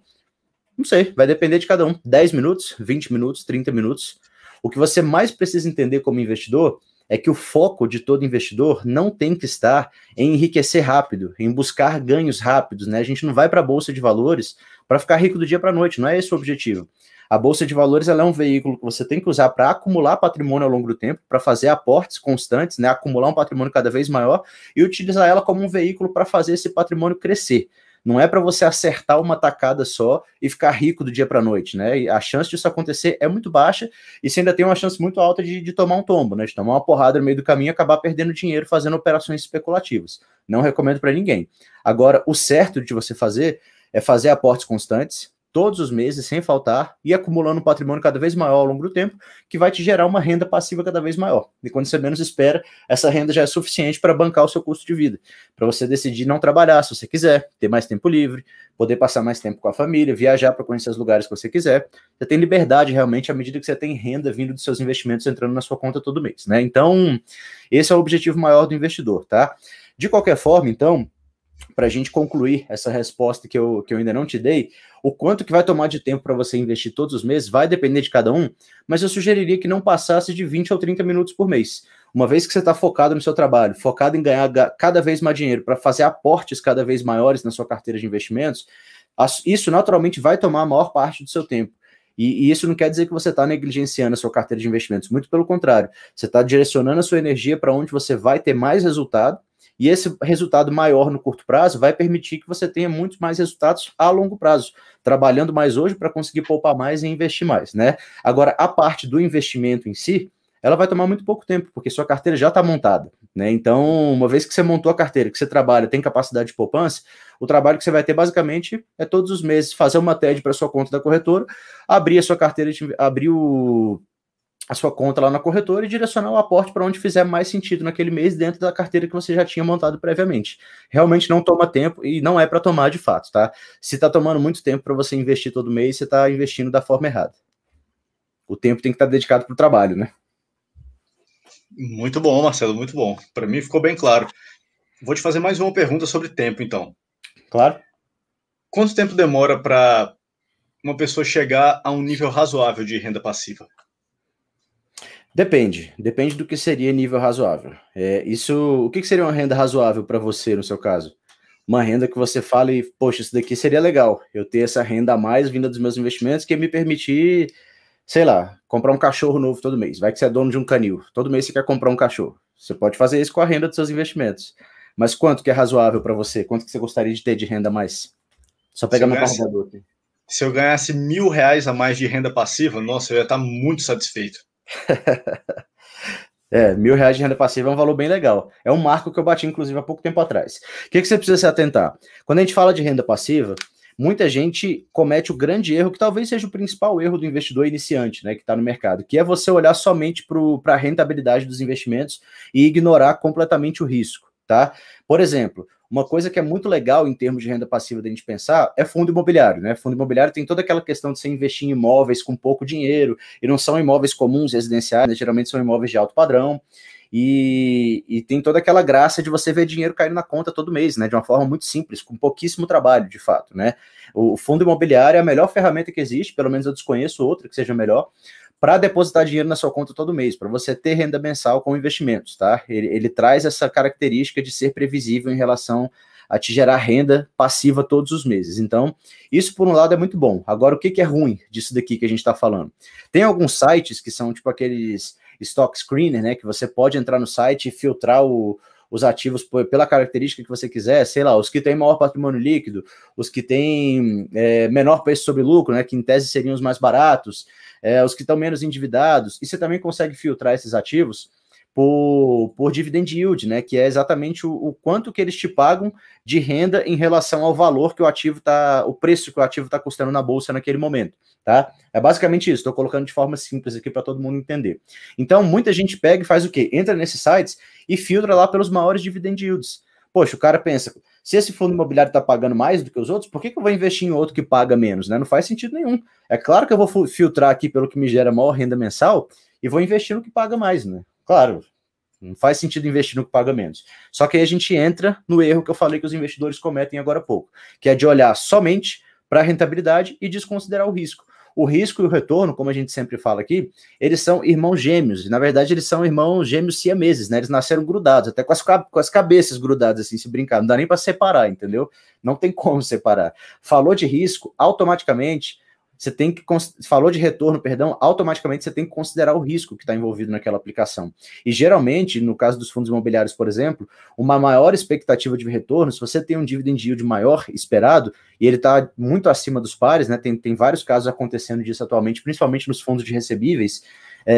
Não sei, vai depender de cada um. 10 minutos, 20 minutos, 30 minutos. O que você mais precisa entender como investidor é que o foco de todo investidor não tem que estar em enriquecer rápido, em buscar ganhos rápidos, né? A gente não vai para a Bolsa de Valores para ficar rico do dia para a noite, não é esse o objetivo. A Bolsa de Valores ela é um veículo que você tem que usar para acumular patrimônio ao longo do tempo, para fazer aportes constantes, né? Acumular um patrimônio cada vez maior e utilizar ela como um veículo para fazer esse patrimônio crescer. Não é para você acertar uma tacada só e ficar rico do dia para a noite, né? E a chance disso acontecer é muito baixa e você ainda tem uma chance muito alta de tomar um tombo, né? De tomar uma porrada no meio do caminho e acabar perdendo dinheiro fazendo operações especulativas. Não recomendo para ninguém. Agora, o certo de você fazer é fazer aportes constantes, todos os meses, sem faltar, e acumulando um patrimônio cada vez maior ao longo do tempo, que vai te gerar uma renda passiva cada vez maior. E quando você menos espera, essa renda já é suficiente para bancar o seu custo de vida, para você decidir não trabalhar se você quiser, ter mais tempo livre, poder passar mais tempo com a família, viajar para conhecer os lugares que você quiser. Você tem liberdade realmente à medida que você tem renda vindo dos seus investimentos entrando na sua conta todo mês, né? Então, esse é o objetivo maior do investidor, tá? De qualquer forma, então, para a gente concluir essa resposta que eu ainda não te dei, o quanto que vai tomar de tempo para você investir todos os meses vai depender de cada um, mas eu sugeriria que não passasse de 20 ou 30 minutos por mês. Uma vez que você está focado no seu trabalho, focado em ganhar cada vez mais dinheiro para fazer aportes cada vez maiores na sua carteira de investimentos, isso naturalmente vai tomar a maior parte do seu tempo. E isso não quer dizer que você está negligenciando a sua carteira de investimentos, muito pelo contrário, você está direcionando a sua energia para onde você vai ter mais resultado, e esse resultado maior no curto prazo vai permitir que você tenha muitos mais resultados a longo prazo, trabalhando mais hoje para conseguir poupar mais e investir mais, né? Agora, a parte do investimento em si, ela vai tomar muito pouco tempo, porque sua carteira já está montada, né? Então, uma vez que você montou a carteira, que você trabalha, tem capacidade de poupança, o trabalho que você vai ter basicamente é todos os meses fazer uma TED para sua conta da corretora, abrir a sua carteira, abrir a sua conta lá na corretora e direcionar o aporte para onde fizer mais sentido naquele mês dentro da carteira que você já tinha montado previamente. Realmente não toma tempo e não é para tomar de fato, tá? Se está tomando muito tempo para você investir todo mês, você está investindo da forma errada. O tempo tem que estar dedicado para o trabalho, né? Muito bom, Marcelo, muito bom. Para mim ficou bem claro. Vou te fazer mais uma pergunta sobre tempo, então. Claro. Quanto tempo demora para uma pessoa chegar a um nível razoável de renda passiva? Depende do que seria nível razoável. O que seria uma renda razoável para você, no seu caso? Uma renda que você fale, poxa, isso daqui seria legal, eu ter essa renda a mais vinda dos meus investimentos que ia me permitir, sei lá, comprar um cachorro novo todo mês. Vai que você é dono de um canil, todo mês você quer comprar um cachorro. Você pode fazer isso com a renda dos seus investimentos. Mas quanto que é razoável para você? Quanto que você gostaria de ter de renda a mais? Só pegar meu carregador aqui. Se eu ganhasse R$1.000 a mais de renda passiva, nossa, eu ia estar muito satisfeito. R$1.000 de renda passiva é um valor bem legal. É um marco que eu bati, inclusive, há pouco tempo atrás. O que você precisa se atentar? Quando a gente fala de renda passiva, muita gente comete o grande erro, que talvez seja o principal erro do investidor iniciante, né, que está no mercado, que é você olhar somente para a rentabilidade dos investimentos e ignorar completamente o risco, tá? Por exemplo, uma coisa que é muito legal em termos de renda passiva da gente pensar é fundo imobiliário, né? Fundo imobiliário tem toda aquela questão de você investir em imóveis com pouco dinheiro, e não são imóveis comuns, residenciais, né? Geralmente são imóveis de alto padrão, e tem toda aquela graça de você ver dinheiro caindo na conta todo mês, né? De uma forma muito simples, com pouquíssimo trabalho, de fato, né? O fundo imobiliário é a melhor ferramenta que existe, pelo menos eu desconheço outra que seja melhor, para depositar dinheiro na sua conta todo mês, para você ter renda mensal com investimentos, tá? Ele traz essa característica de ser previsível em relação a te gerar renda passiva todos os meses. Então, isso por um lado é muito bom. Agora, o que é ruim disso daqui que a gente está falando? Tem alguns sites que são tipo aqueles stock screener, né? Que você pode entrar no site e filtrar os ativos pela característica que você quiser, sei lá, os que têm maior patrimônio líquido, os que têm menor preço sobre lucro, né, que em tese seriam os mais baratos, os que estão menos endividados, e você também consegue filtrar esses ativos por dividend yield, né, que é exatamente o quanto que eles te pagam de renda em relação ao valor que o ativo tá, o preço que o ativo está custando na bolsa naquele momento, tá? É basicamente isso, estou colocando de forma simples aqui para todo mundo entender. Então, muita gente pega e faz o quê? Entra nesses sites e filtra lá pelos maiores dividend yields. Poxa, o cara pensa, se esse fundo imobiliário está pagando mais do que os outros, por que eu vou investir em outro que paga menos, né? Não faz sentido nenhum. É claro que eu vou filtrar aqui pelo que me gera maior renda mensal e vou investir no que paga mais, né? Claro, não faz sentido investir no que paga menos. Só que aí a gente entra no erro que eu falei que os investidores cometem agora há pouco, que é de olhar somente para a rentabilidade e desconsiderar o risco. O risco e o retorno, como a gente sempre fala aqui, eles são irmãos gêmeos. E, na verdade, eles são irmãos gêmeos siameses, né? Eles nasceram grudados, até com as cabeças grudadas, assim, se brincar. Não dá nem para separar, entendeu? Não tem como separar. Falou de risco, automaticamente você tem que, falou de retorno, perdão, automaticamente você tem que considerar o risco que está envolvido naquela aplicação. E geralmente, no caso dos fundos imobiliários, por exemplo, uma maior expectativa de retorno, se você tem um dividend yield maior esperado, e ele está muito acima dos pares, né? Tem vários casos acontecendo disso atualmente, principalmente nos fundos de recebíveis,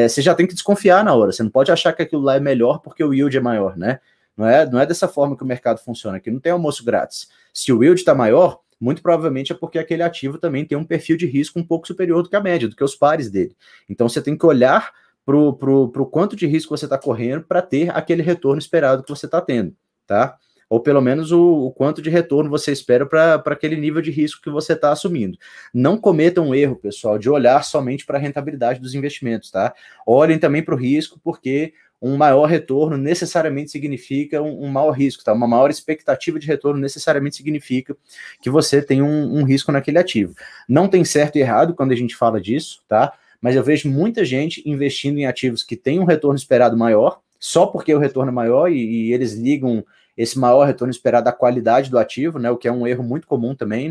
você já tem que desconfiar na hora. Você não pode achar que aquilo lá é melhor porque o yield é maior, né? Não é dessa forma que o mercado funciona, aqui não tem almoço grátis. Se o yield está maior, muito provavelmente é porque aquele ativo também tem um perfil de risco um pouco superior do que a média, do que os pares dele. Então você tem que olhar para o quanto de risco você está correndo para ter aquele retorno esperado que você está tendo, tá? Ou pelo menos o quanto de retorno você espera para aquele nível de risco que você está assumindo. Não cometam um erro, pessoal, de olhar somente para a rentabilidade dos investimentos, tá? Olhem também para o risco, porque um maior retorno necessariamente significa um maior risco, tá? Uma maior expectativa de retorno necessariamente significa que você tem um risco naquele ativo. Não tem certo e errado quando a gente fala disso, tá? Mas eu vejo muita gente investindo em ativos que têm um retorno esperado maior, só porque o retorno é maior e eles ligam esse maior retorno esperado à qualidade do ativo, né? O que é um erro muito comum também.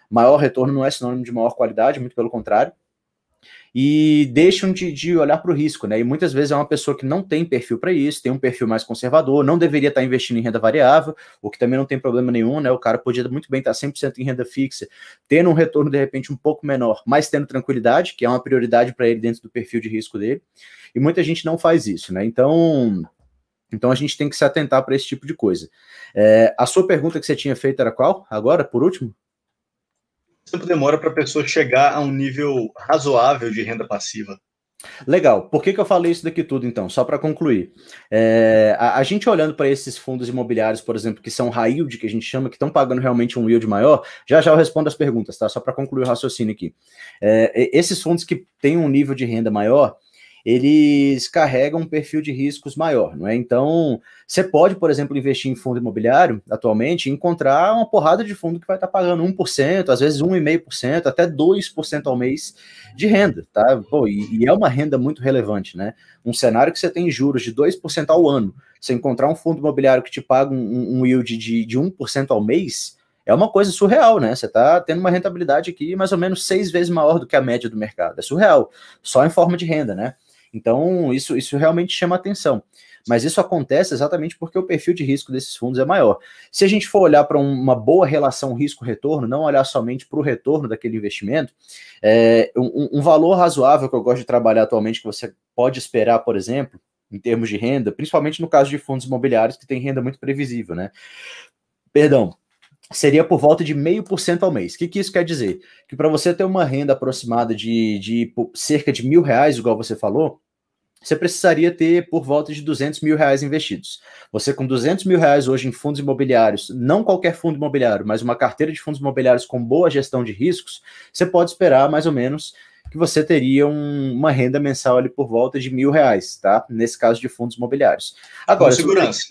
Maior retorno não é sinônimo de maior qualidade, muito pelo contrário. E deixam de olhar para o risco, né? E muitas vezes é uma pessoa que não tem perfil para isso, tem um perfil mais conservador, não deveria estar investindo em renda variável, o que também não tem problema nenhum, né? O cara podia muito bem estar 100% em renda fixa, tendo um retorno de repente um pouco menor, mas tendo tranquilidade, que é uma prioridade para ele dentro do perfil de risco dele. E muita gente não faz isso, né? Então a gente tem que se atentar para esse tipo de coisa. A sua pergunta que você tinha feito era qual? Agora, por último? Tempo demora para a pessoa chegar a um nível razoável de renda passiva? Legal. Por que eu falei isso daqui tudo, então? Só para concluir. A gente olhando para esses fundos imobiliários, por exemplo, que são high yield, que a gente chama, que estão pagando realmente um yield maior, já eu respondo as perguntas, tá? Só para concluir o raciocínio aqui. Esses fundos que têm um nível de renda maior, eles carregam um perfil de riscos maior, não é? Então, você pode, por exemplo, investir em fundo imobiliário atualmente e encontrar uma porrada de fundo que vai estar pagando 1%, às vezes 1,5%, até 2% ao mês de renda, tá? Pô, e é uma renda muito relevante, né? Um cenário que você tem juros de 2% ao ano, você encontrar um fundo imobiliário que te paga um yield de 1% ao mês, é uma coisa surreal, né? Você está tendo uma rentabilidade aqui mais ou menos 6 vezes maior do que a média do mercado. É surreal, só em forma de renda, né? Então, isso realmente chama atenção. Mas isso acontece exatamente porque o perfil de risco desses fundos é maior. Se a gente for olhar para uma boa relação risco-retorno, não olhar somente para o retorno daquele investimento, um valor razoável que eu gosto de trabalhar atualmente, que você pode esperar, por exemplo, em termos de renda, principalmente no caso de fundos imobiliários que tem renda muito previsível, né? Perdão. Seria por volta de 0,5% ao mês. O que isso quer dizer? Que para você ter uma renda aproximada de cerca de R$1.000, igual você falou, você precisaria ter por volta de R$200 mil investidos. Você com R$200 mil hoje em fundos imobiliários, não qualquer fundo imobiliário, mas uma carteira de fundos imobiliários com boa gestão de riscos, você pode esperar mais ou menos que você teria uma renda mensal ali por volta de R$1.000, tá? Nesse caso de fundos imobiliários. Agora, com segurança.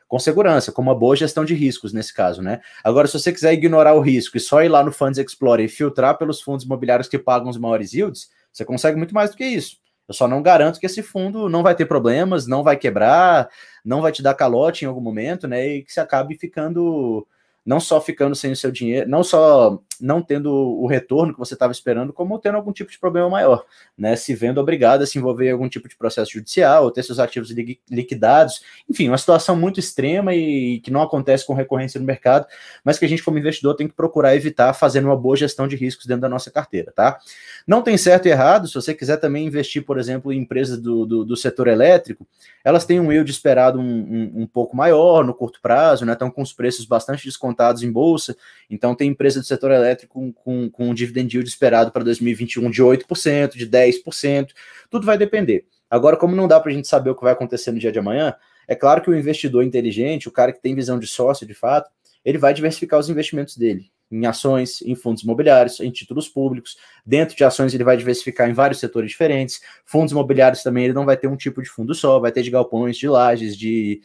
Com segurança, com uma boa gestão de riscos nesse caso, né? Agora, se você quiser ignorar o risco e só ir lá no Funds Explorer e filtrar pelos fundos imobiliários que pagam os maiores yields, você consegue muito mais do que isso. Eu só não garanto que esse fundo não vai ter problemas, não vai quebrar, não vai te dar calote em algum momento, né? E que você acabe ficando, não só ficando sem o seu dinheiro, não só não tendo o retorno que você estava esperando, como tendo algum tipo de problema maior, né? Se vendo obrigado a se envolver em algum tipo de processo judicial, ou ter seus ativos liquidados, enfim, uma situação muito extrema e que não acontece com recorrência no mercado, mas que a gente, como investidor, tem que procurar evitar fazendo uma boa gestão de riscos dentro da nossa carteira, tá? Não tem certo e errado, se você quiser também investir, por exemplo, em empresas do setor elétrico, elas têm um yield esperado um pouco maior no curto prazo, né? Estão com os preços bastante descontados em bolsa, então tem empresa do setor elétrico com um dividend yield esperado para 2021 de 8%, de 10%, tudo vai depender. Agora, como não dá para a gente saber o que vai acontecer no dia de amanhã, é claro que o investidor inteligente, o cara que tem visão de sócio, de fato, ele vai diversificar os investimentos dele em ações, em fundos imobiliários, em títulos públicos. Dentro de ações ele vai diversificar em vários setores diferentes. Fundos imobiliários também ele não vai ter um tipo de fundo só, vai ter de galpões, de lajes, de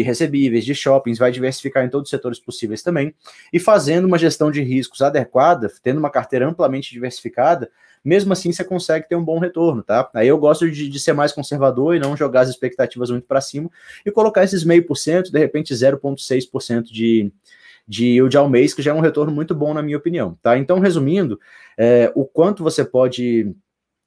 recebíveis, de shoppings, vai diversificar em todos os setores possíveis também, e fazendo uma gestão de riscos adequada, tendo uma carteira amplamente diversificada, mesmo assim você consegue ter um bom retorno, tá? Aí eu gosto de ser mais conservador e não jogar as expectativas muito para cima e colocar esses 0,5%, de repente 0,6% de yield ao mês, que já é um retorno muito bom na minha opinião, tá? Então, resumindo, o quanto você pode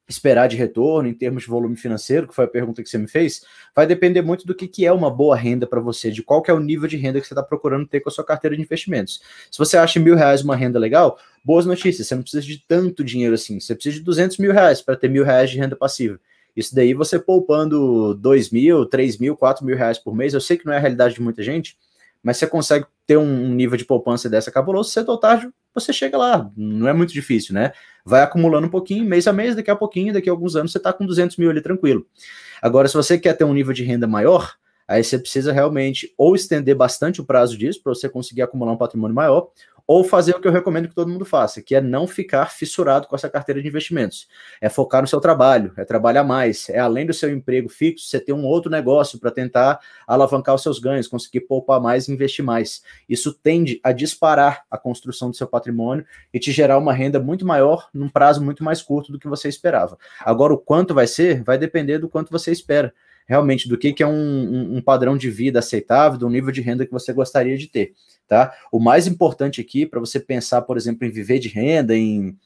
esperar de retorno em termos de volume financeiro, que foi a pergunta que você me fez, vai depender muito do que é uma boa renda para você, de qual que é o nível de renda que você está procurando ter com a sua carteira de investimentos. Se você acha R$1.000 uma renda legal, boas notícias, você não precisa de tanto dinheiro assim, você precisa de R$200 mil para ter R$1.000 de renda passiva. Isso daí você poupando R$2.000, R$3.000, R$4.000 por mês, eu sei que não é a realidade de muita gente, mas você consegue ter um nível de poupança dessa cabuloso, cedo ou tarde você chega lá, não é muito difícil, né? Vai acumulando um pouquinho, mês a mês, daqui a pouquinho, daqui a alguns anos você está com 200 mil ali tranquilo. Agora, se você quer ter um nível de renda maior, aí você precisa realmente ou estender bastante o prazo disso para você conseguir acumular um patrimônio maior, ou fazer o que eu recomendo que todo mundo faça, que é não ficar fissurado com essa carteira de investimentos. É focar no seu trabalho, é trabalhar mais, é além do seu emprego fixo, você ter um outro negócio para tentar alavancar os seus ganhos, conseguir poupar mais e investir mais. Isso tende a disparar a construção do seu patrimônio e te gerar uma renda muito maior num prazo muito mais curto do que você esperava. Agora, o quanto vai ser, vai depender do quanto você espera. Realmente, do que é um padrão de vida aceitável, do nível de renda que você gostaria de ter, tá? O mais importante aqui, para você pensar, por exemplo, em viver de renda, em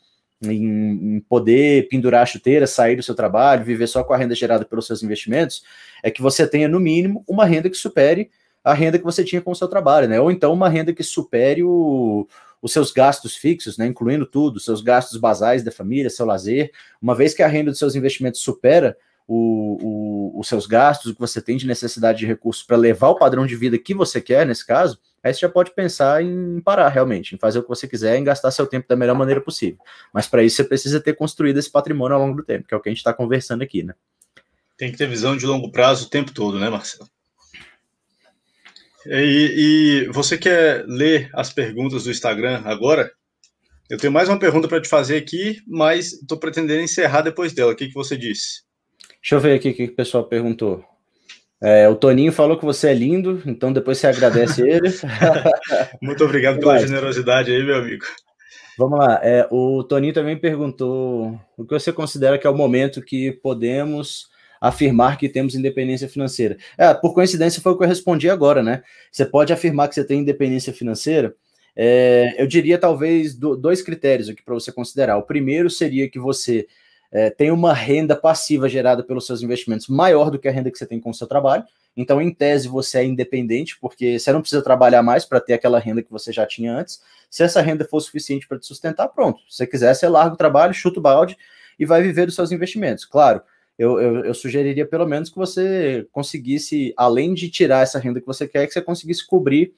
poder pendurar a chuteira, sair do seu trabalho, viver só com a renda gerada pelos seus investimentos, é que você tenha, no mínimo, uma renda que supere a renda que você tinha com o seu trabalho, né? Ou então uma renda que supere os seus gastos fixos, né? Incluindo tudo, seus gastos basais da família, seu lazer. Uma vez que a renda dos seus investimentos supera os seus gastos, o que você tem de necessidade de recursos para levar o padrão de vida que você quer, nesse caso, aí você já pode pensar em parar realmente, em fazer o que você quiser, em gastar seu tempo da melhor maneira possível. Mas para isso você precisa ter construído esse patrimônio ao longo do tempo, que é o que a gente está conversando aqui, né? Tem que ter visão de longo prazo o tempo todo, né, Marcelo? E você quer ler as perguntas do Instagram agora? Eu tenho mais uma pergunta para te fazer aqui, mas estou pretendendo encerrar depois dela. O que você disse? Deixa eu ver aqui o que o pessoal perguntou. O Toninho falou que você é lindo, então depois você agradece ele. Muito obrigado pela generosidade aí, meu amigo. Vamos lá. O Toninho também perguntou o que você considera que é o momento que podemos afirmar que temos independência financeira. Por coincidência foi o que eu respondi agora, né? Você pode afirmar que você tem independência financeira? Eu diria talvez dois critérios aqui para você considerar. O primeiro seria que você tem uma renda passiva gerada pelos seus investimentos maior do que a renda que você tem com o seu trabalho. Então, em tese, você é independente, porque você não precisa trabalhar mais para ter aquela renda que você já tinha antes. Se essa renda for suficiente para te sustentar, pronto. Se você quiser, você larga o trabalho, chuta o balde e vai viver dos seus investimentos. Claro, eu sugeriria pelo menos que você conseguisse, além de tirar essa renda que você quer, que você conseguisse cobrir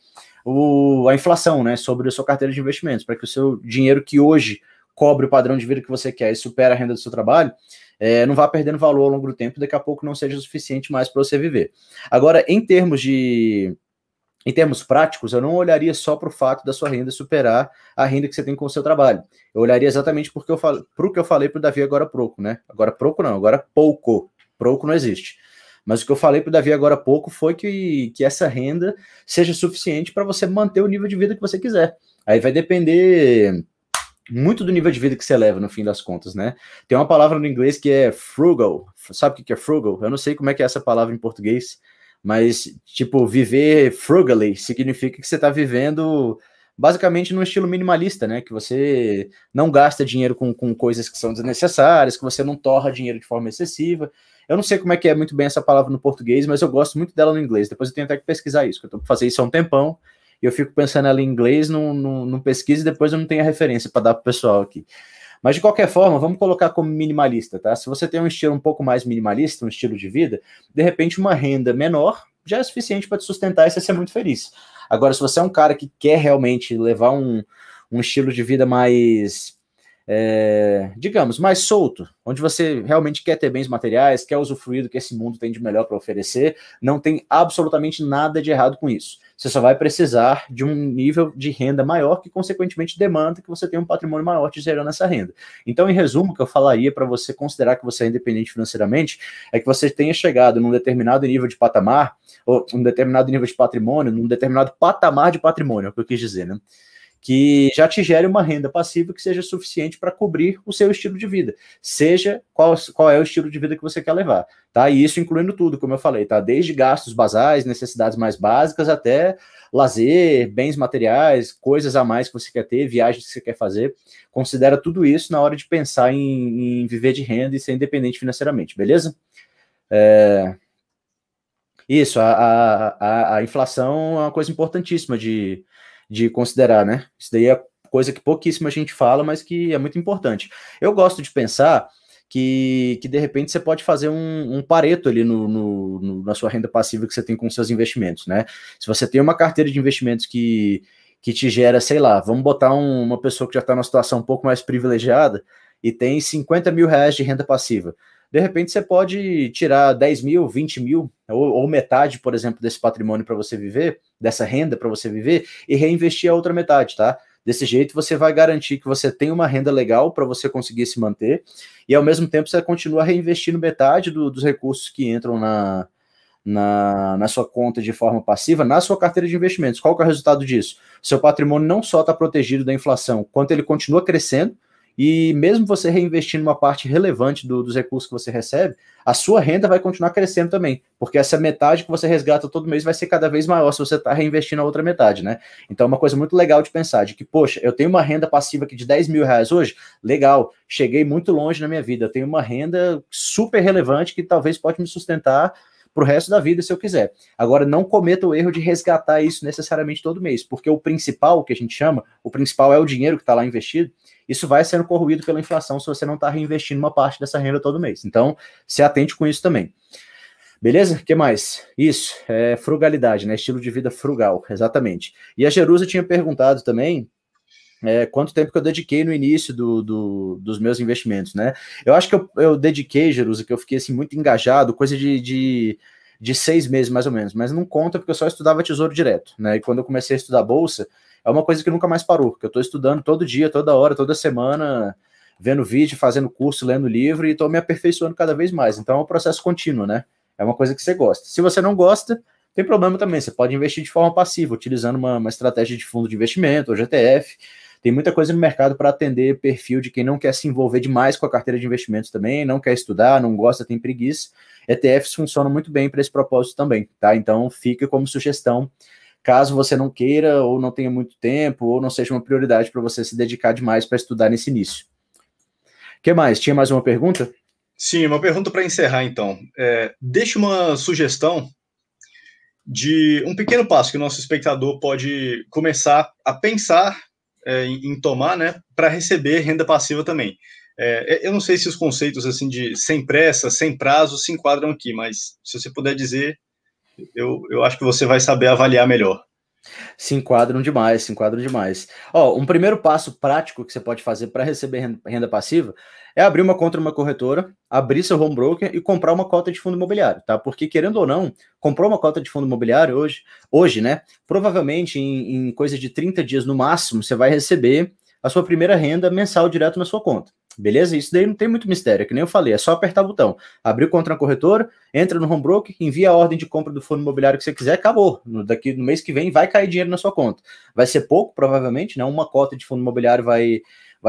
a inflação, né, sobre a sua carteira de investimentos, para que o seu dinheiro que hoje cobre o padrão de vida que você quer e supera a renda do seu trabalho, não vá perdendo valor ao longo do tempo, daqui a pouco não seja o suficiente mais para você viver. Agora, em termos práticos, eu não olharia só para o fato da sua renda superar a renda que você tem com o seu trabalho. Eu olharia exatamente para o que eu falei para o Davi agora há pouco, né? Agora pouco não, agora pouco. Pouco não existe. Mas o que eu falei para o Davi agora há pouco foi que essa renda seja suficiente para você manter o nível de vida que você quiser. Aí vai depender muito do nível de vida que você leva, no fim das contas, né? Tem uma palavra no inglês que é frugal. Sabe o que é frugal? Eu não sei como é que é essa palavra em português, mas, tipo, viver frugally significa que você está vivendo basicamente num estilo minimalista, né? Que você não gasta dinheiro com coisas que são desnecessárias, que você não torra dinheiro de forma excessiva. Eu não sei como é que é muito bem essa palavra no português, mas eu gosto muito dela no inglês. Depois eu tenho até que pesquisar isso, que eu tô pra fazer isso há um tempão, e eu fico pensando ela em inglês, não pesquiso, e depois eu não tenho a referência para dar pro pessoal aqui. Mas, de qualquer forma, vamos colocar como minimalista, tá? Se você tem um estilo um pouco mais minimalista, um estilo de vida, de repente uma renda menor já é suficiente para te sustentar e você ser muito feliz. Agora, se você é um cara que quer realmente levar um estilo de vida mais, digamos, mais solto, onde você realmente quer ter bens materiais, quer usufruir do que esse mundo tem de melhor para oferecer, não tem absolutamente nada de errado com isso. Você só vai precisar de um nível de renda maior que, consequentemente, demanda que você tenha um patrimônio maior te gerando essa renda. Então, em resumo, o que eu falaria para você considerar que você é independente financeiramente é que você tenha chegado num determinado nível de patamar, ou um determinado nível de patrimônio, num determinado patamar de patrimônio, é o que eu quis dizer, né? Que já te gere uma renda passiva que seja suficiente para cobrir o seu estilo de vida, seja qual é o estilo de vida que você quer levar, tá? E isso incluindo tudo, como eu falei, tá? Desde gastos basais, necessidades mais básicas, até lazer, bens materiais, coisas a mais que você quer ter, viagens que você quer fazer. Considera tudo isso na hora de pensar em viver de renda e ser independente financeiramente, beleza? Isso, a inflação é uma coisa importantíssima de considerar, né? Isso daí é coisa que pouquíssima gente fala, mas que é muito importante. Eu gosto de pensar que de repente você pode fazer um pareto ali na sua renda passiva que você tem com seus investimentos, né? Se você tem uma carteira de investimentos que te gera, sei lá, vamos botar uma pessoa que já está numa situação um pouco mais privilegiada e tem 50 mil reais de renda passiva. De repente você pode tirar 10 mil, 20 mil, ou metade, por exemplo, desse patrimônio para você viver, dessa renda para você viver, e reinvestir a outra metade, tá? Desse jeito você vai garantir que você tem uma renda legal para você conseguir se manter, e ao mesmo tempo você continua reinvestindo metade dos recursos que entram na sua conta de forma passiva, na sua carteira de investimentos. Qual que é o resultado disso? Seu patrimônio não só está protegido da inflação, quanto ele continua crescendo, e mesmo você reinvestindo uma parte relevante dos recursos que você recebe, a sua renda vai continuar crescendo também, porque essa metade que você resgata todo mês vai ser cada vez maior se você está reinvestindo a outra metade, né? Então é uma coisa muito legal de pensar, de que, poxa, eu tenho uma renda passiva aqui de 10 mil reais hoje, legal, cheguei muito longe na minha vida, eu tenho uma renda super relevante que talvez pode me sustentar para o resto da vida, se eu quiser. Agora, não cometa o erro de resgatar isso necessariamente todo mês, porque o principal, que a gente chama, o principal é o dinheiro que está lá investido, isso vai sendo corroído pela inflação se você não está reinvestindo uma parte dessa renda todo mês. Então, se atente com isso também. Beleza? O que mais? Isso, frugalidade, né? Estilo de vida frugal, exatamente. E a Jerusa tinha perguntado também quanto tempo que eu dediquei no início dos meus investimentos, né? Eu acho que eu dediquei, Jerusa, que eu fiquei assim, muito engajado, coisa de 6 meses mais ou menos, mas não conta porque eu só estudava tesouro direto, né? E quando eu comecei a estudar bolsa, é uma coisa que nunca mais parou, porque eu estou estudando todo dia, toda hora, toda semana, vendo vídeo, fazendo curso, lendo livro e estou me aperfeiçoando cada vez mais. Então é um processo contínuo, né? É uma coisa que você gosta. Se você não gosta, tem problema também. Você pode investir de forma passiva, utilizando uma estratégia de fundo de investimento, ou GTF. Tem muita coisa no mercado para atender perfil de quem não quer se envolver demais com a carteira de investimentos também, não quer estudar, não gosta, tem preguiça. ETFs funcionam muito bem para esse propósito também, tá? Então fica como sugestão, caso você não queira, ou não tenha muito tempo, ou não seja uma prioridade para você se dedicar demais para estudar nesse início. O que mais? Tinha mais uma pergunta? Sim, uma pergunta para encerrar, então. Deixe uma sugestão de um pequeno passo que o nosso espectador pode começar a pensar em tomar, né, para receber renda passiva também. Eu não sei se os conceitos assim de sem pressa, sem prazo se enquadram aqui, mas se você puder dizer, eu acho que você vai saber avaliar melhor. Se enquadram demais, se enquadram demais. Ó, um primeiro passo prático que você pode fazer para receber renda passiva é abrir uma conta numa corretora, abrir seu home broker e comprar uma cota de fundo imobiliário, tá? Porque, querendo ou não, comprou uma cota de fundo imobiliário hoje, né? Provavelmente em coisa de 30 dias no máximo, você vai receber a sua primeira renda mensal direto na sua conta. Beleza? Isso daí não tem muito mistério, é que nem eu falei, é só apertar o botão. Abrir conta na corretora, entra no home broker, envia a ordem de compra do fundo imobiliário que você quiser, acabou. No mês que vem vai cair dinheiro na sua conta. Vai ser pouco, provavelmente, né? Uma cota de fundo imobiliário vai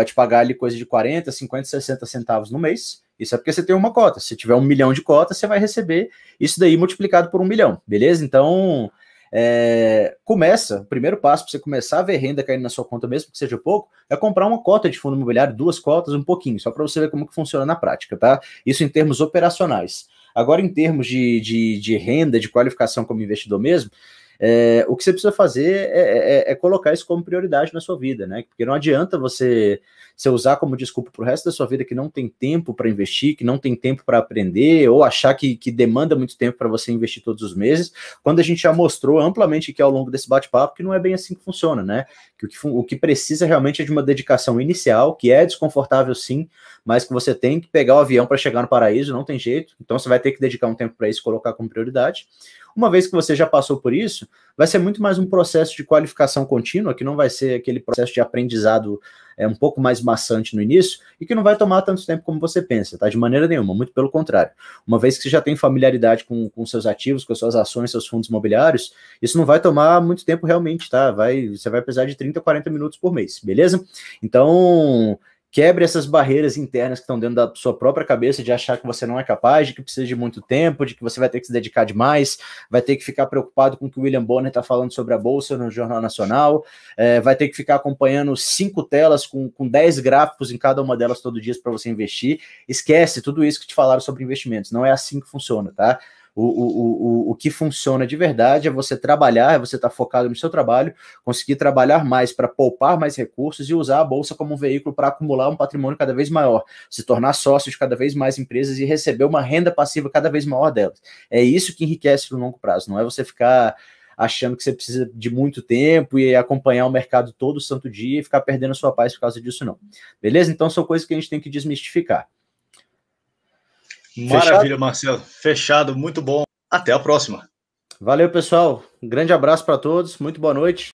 te pagar ali coisa de 40, 50, 60 centavos no mês. Isso é porque você tem uma cota. Se tiver 1 milhão de cotas, você vai receber isso daí multiplicado por 1 milhão, beleza? Então, o primeiro passo para você começar a ver renda caindo na sua conta, mesmo que seja pouco, é comprar uma cota de fundo imobiliário, 2 cotas, um pouquinho, só para você ver como que funciona na prática, tá? Isso em termos operacionais. Agora, em termos de renda, de qualificação como investidor mesmo, o que você precisa fazer é colocar isso como prioridade na sua vida, né? Porque não adianta você usar como desculpa para o resto da sua vida que não tem tempo para investir, que não tem tempo para aprender, ou achar que demanda muito tempo para você investir todos os meses, quando a gente já mostrou amplamente aqui ao longo desse bate-papo que não é bem assim que funciona, né? Que o que precisa realmente é de uma dedicação inicial, que é desconfortável sim, mas que você tem que pegar o avião para chegar no paraíso, não tem jeito, então você vai ter que dedicar um tempo para isso e colocar como prioridade. Uma vez que você já passou por isso, vai ser muito mais um processo de qualificação contínua, que não vai ser aquele processo de aprendizado um pouco mais maçante no início, e que não vai tomar tanto tempo como você pensa, tá? De maneira nenhuma, muito pelo contrário. Uma vez que você já tem familiaridade com seus ativos, com as suas ações, seus fundos imobiliários, isso não vai tomar muito tempo realmente, tá? Você vai precisar de 30, 40 minutos por mês, beleza? Então, quebre essas barreiras internas que estão dentro da sua própria cabeça de achar que você não é capaz, de que precisa de muito tempo, de que você vai ter que se dedicar demais, vai ter que ficar preocupado com o que o William Bonner está falando sobre a Bolsa no Jornal Nacional, vai ter que ficar acompanhando 5 telas com 10 gráficos em cada uma delas todo dia para você investir. Esquece tudo isso que te falaram sobre investimentos, não é assim que funciona, tá? O que funciona de verdade é você trabalhar, é você estar focado no seu trabalho, conseguir trabalhar mais para poupar mais recursos e usar a bolsa como um veículo para acumular um patrimônio cada vez maior, se tornar sócio de cada vez mais empresas e receber uma renda passiva cada vez maior delas. É isso que enriquece no longo prazo, não é você ficar achando que você precisa de muito tempo e acompanhar o mercado todo santo dia e ficar perdendo a sua paz por causa disso, não. Beleza? Então são coisas que a gente tem que desmistificar. Maravilha, fechado? Marcelo. Fechado, muito bom. Até a próxima. Valeu, pessoal. Um grande abraço para todos. Muito boa noite.